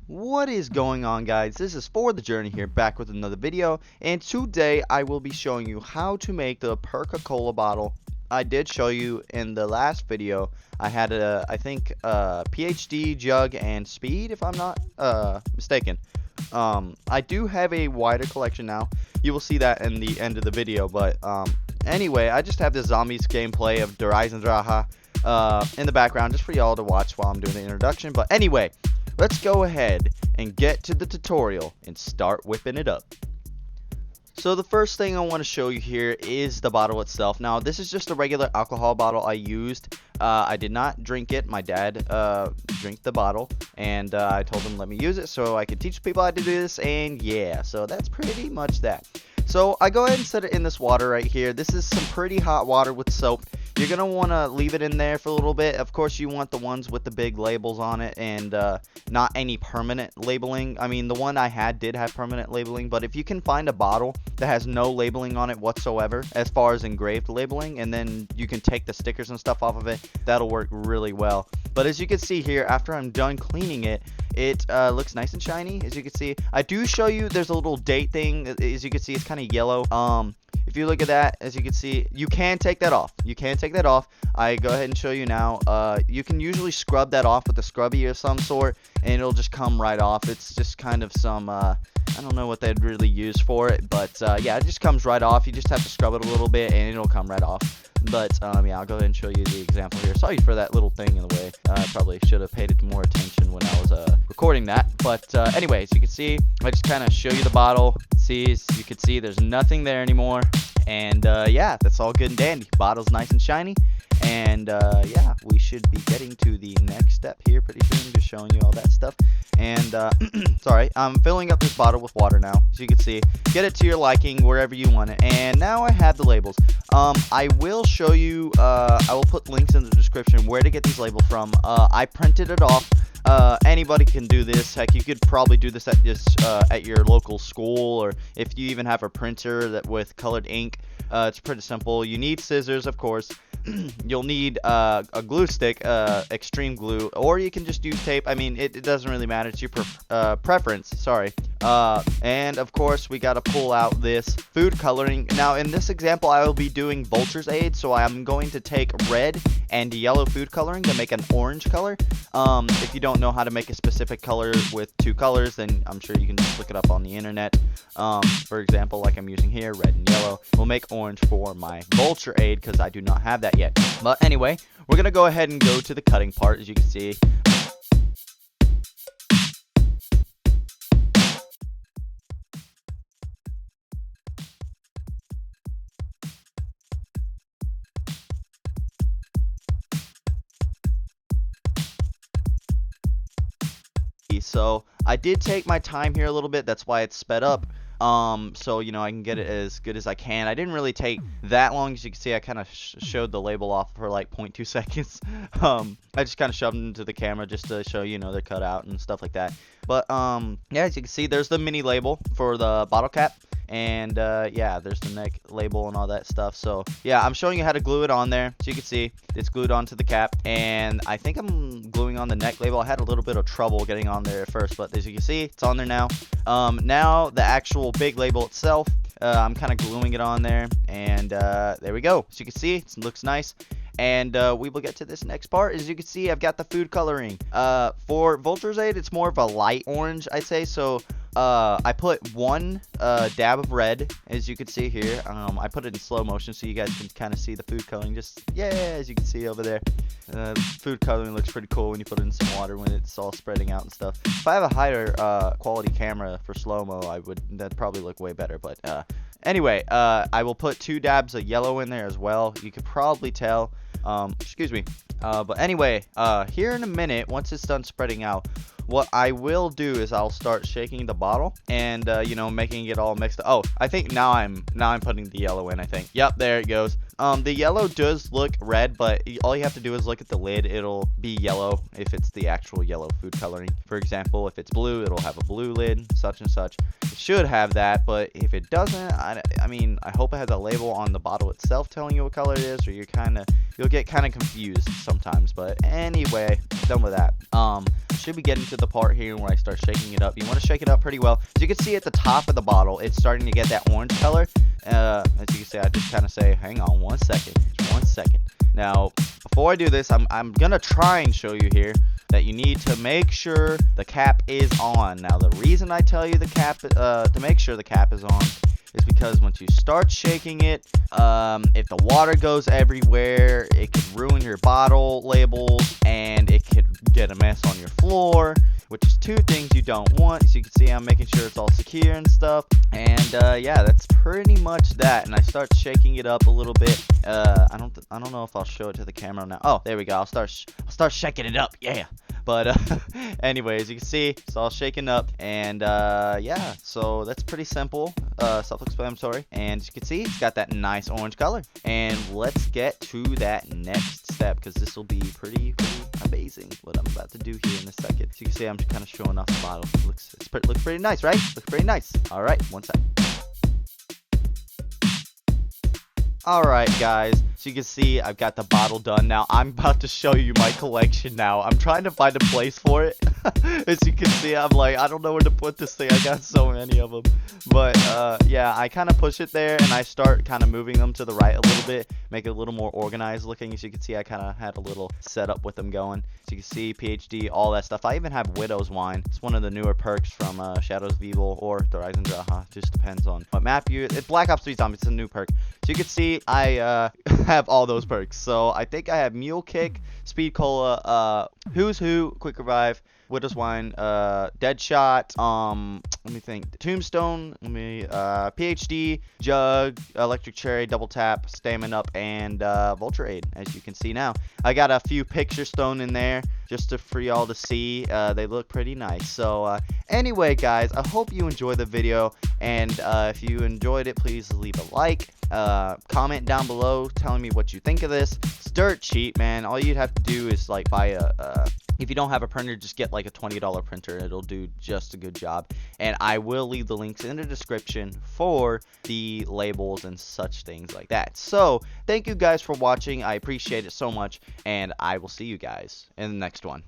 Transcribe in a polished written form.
What is going on, guys? This is For the Journey here, back with another video, and today I will be showing you how to make the Perca-Cola bottle. I did show you in the last video. I had I think PhD, jug, and speed, if I'm not mistaken. I do have a wider collection now. You will see that in the end of the video, but anyway, I just have this zombies gameplay of Der Eisendrache in the background just for y'all to watch while I'm doing the introduction. But anyway, let's go ahead and get to the tutorial and start whipping it up. So the first thing I want to show you here is the bottle itself. Now this is just a regular alcohol bottle I used. I did not drink it. My dad drank the bottle, and I told him let me use it so I could teach people how to do this, and yeah, so that's pretty much that. So I go ahead and set it in this water right here. This is some pretty hot water with soap. You're going to want to leave it in there for a little bit. Of course, you want the ones with the big labels on it and not any permanent labeling. I mean, the one I had did have permanent labeling, but if you can find a bottle that has no labeling on it whatsoever, as far as engraved labeling, and then you can take the stickers and stuff off of it, that'll work really well. But as you can see here, after I'm done cleaning it, it looks nice and shiny. As you can see, I do show you there's a little date thing. As you can see, it's kind of yellow. If you look at that, as you can see, you can take that off. You can take that off. I go ahead and show you now. You can usually scrub that off with a scrubby of some sort, and it'll just come right off. It's just kind of some, I don't know what they'd really use for it, but yeah, it just comes right off. You just have to scrub it a little bit, and it'll come right off. But yeah, I'll go ahead and show you the example here. Sorry for that little thing in the way. I probably should have paid more attention when I was recording that. But anyway, as you can see, I just kind of show you the bottle. See, as you can see, there's nothing there anymore. And yeah, that's all good and dandy. Bottle's nice and shiny. And yeah, we should be getting to the next step here pretty soon, just showing you all that stuff. And sorry, I'm filling up this bottle with water now, as you can see. Get it to your liking wherever you want it. And now I have the labels. I will show you, I will put links in the description where to get these labels from. I printed it off. Anybody can do this. Heck, you could probably do this at your local school, or if you even have a printer that with colored ink. It's pretty simple. You need scissors, of course. You'll need a glue stick, extreme glue, or you can just use tape. I mean, it doesn't really matter. It's your preference. Sorry. And of course, we got to pull out this food coloring. Now, in this example, I will be doing Vulture's Aid, so I'm going to take red and yellow food coloring to make an orange color. If you don't know how to make a specific color with two colors, then I'm sure you can just look it up on the internet. For example, like I'm using here, red and yellow. We'll make orange for my Vulture Aid because I do not have that yet. But anyway, we're going to go ahead and go to the cutting part, as you can see. So I did take my time here a little bit. That's why it's sped up. So you know, I can get it as good as I can. I didn't really take that long. As you can see, I kind of showed the label off for like 0.2 seconds. I just kind of shoved them into the camera just to show, you know, they're cut out and stuff like that. But yeah, as you can see, there's the mini label for the bottle cap. And yeah, there's the neck label and all that stuff. So yeah, I'm showing you how to glue it on there. So you can see it's glued onto the cap, and I think I'm gluing on the neck label. I had a little bit of trouble getting on there at first, but as you can see, it's on there now. Now the actual big label itself, I'm kind of gluing it on there, and there we go. As you can see, it looks nice. And we will get to this next part. As you can see, I've got the food coloring. For Vulture's Aid, it's more of a light orange, I'd say. So I put one dab of red, as you can see here. I put it in slow motion so you guys can kind of see the food coloring. Just, yeah, as you can see over there. Food coloring looks pretty cool when you put it in some water when it's all spreading out and stuff. If I have a higher quality camera for slow-mo, that'd probably look way better. But anyway, I will put 2 dabs of yellow in there as well. You could probably tell. Excuse me. But anyway, here in a minute, once it's done spreading out, what I will do is I'll start shaking the bottle and you know, making it all mixed up. Oh, I think now I'm putting the yellow in, I think. Yep, there it goes. The yellow does look red, but all you have to do is look at the lid. It'll be yellow if it's the actual yellow food coloring. For example, if it's blue, it'll have a blue lid, such and such. It should have that, but if it doesn't, I mean, I hope it has a label on the bottle itself telling you what color it is, or you'll get kind of confused sometimes. But anyway, done with that. should be getting to the part here where I start shaking it up. You want to shake it up pretty well. As you can see at the top of the bottle, it's starting to get that orange color. As you can see, I just kind of say, hang on 1 second, just 1 second. Now, before I do this, I'm gonna try and show you here that you need to make sure the cap is on. Now, the reason I tell you the cap to make sure the cap is on is because once you start shaking it, if the water goes everywhere, it could ruin your bottle labels and it could get a mess on your floor, which is two things you don't want. So you can see I'm making sure it's all secure and stuff. And yeah, that's pretty much that. And I start shaking it up a little bit. I don't know if I'll show it to the camera now. Oh, there we go. I'll start shaking it up. Yeah. But anyways, you can see it's all shaken up, and yeah, so that's pretty simple, self-explanatory. And as you can see, it's got that nice orange color. And let's get to that next step, because this will be pretty amazing what I'm about to do here in a second. So you can see I'm just kind of showing off the bottle. Looks pretty nice, right? Looks pretty nice. All right, 1 second. Alright guys, so you can see I've got the bottle done. Now I'm about to show you my collection now. I'm trying to find a place for it. As you can see, I'm like, I don't know where to put this thing. I got so many of them. But yeah, I kind of push it there and I start kind of moving them to the right a little bit. Make it a little more organized looking. As you can see, I kind of had a little setup with them going. So you can see PhD, all that stuff. I even have Widow's Wine. It's one of the newer perks from Shadows of Evil or Horizon Draha. Just depends on what map you... It's Black Ops 3 Zombies. It's a new perk. So you can see I have all those perks. So I think I have Mule Kick, Speed Cola, Who's Who, Quick Revive, Widow's Wine, Deadshot, let me think, Tombstone, PhD, Jug, Electric Cherry, Double Tap, Stamina Up, and Vulture Aid, as you can see now. I got a few picture stone in there just for y'all to see. They look pretty nice. So anyway guys, I hope you enjoyed the video, and if you enjoyed it, please leave a like. Comment down below telling me what you think of this. It's dirt cheap, man. All you'd have to do is like buy if you don't have a printer, just get like a $20 printer. It'll do just a good job. And I will leave the links in the description for the labels and such things like that. So thank you guys for watching. I appreciate it so much, and I will see you guys in the next one.